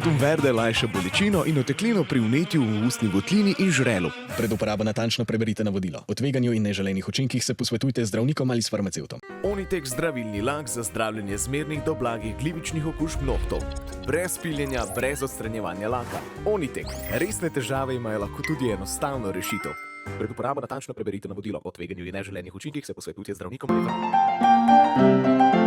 Protum verde lajša bolečino in oteklino pri vnetju v ustni votlini in žrelu. Pred uporabo natančno preberite navodilo. O tveganju in neželenih učinkih se posvetujte z zdravnikom ali s farmacevtom. Onitek zdravilni lak za zdravljenje zmernih do blagih glivičnih okužb nohtov. Brez piljenja, brez odstranjevanja laka. Onitek. Resne težave imajo lahko tudi enostavno rešitev. Pred uporabo natančno preberite navodilo. O tveganju in neželenih učinkih se posvetujte z zdravnikom ali farmacevtom.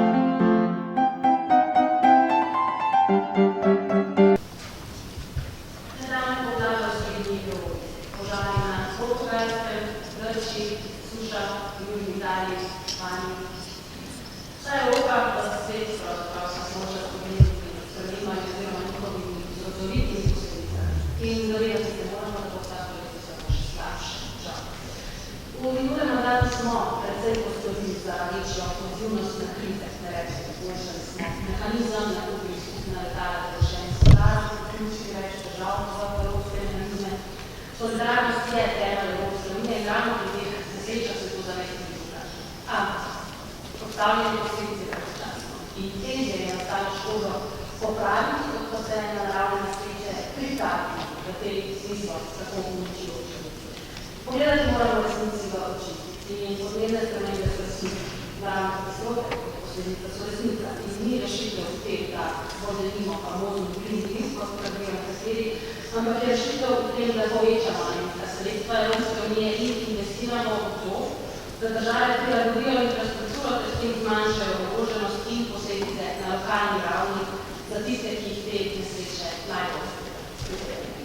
Suša, Južni Italiji, Španiji. Vsa Evropa pa se svet pravzaprav se sooča s podnebnimi spremembami oziroma njihovimi grozovitimi posledicami. In zavedati se moramo, da bo vsa politika še slabša, žal. V minulem mandatu smo precej postorili za večjo odzivnost na krize, ne rečem, izboljšali smo mehanizem, nakupili skupna letala za rešenje situacije, vključili več držav v evropske mehanizme. Solidarnost je temelj Evropske unije in ravno pri teh nesrečah se to zavesti ni drugače. Ampak odstavljanje posledice je počasno in težje je nastalo škodo popraviti, kot pa se na naravne nesreče pripraviti v tej smislu tako uničujoče. Pogledati moramo resnici v oči in podnebne spremembe so resnice. Naravne katastrofe, posledice so resnica in ni rešitev v tem, da podelimo famozno green kot pravijo nekateri, ampak je rešitev v tem, da povečamo sredstva Evropske unije in investiramo v to, da države prilagodijo infrastrukturo, ter s tem zmanjšajo ogroženost in posledice na lokalni ravni za tiste, ki jih te nesreče najbolj pripravljajo.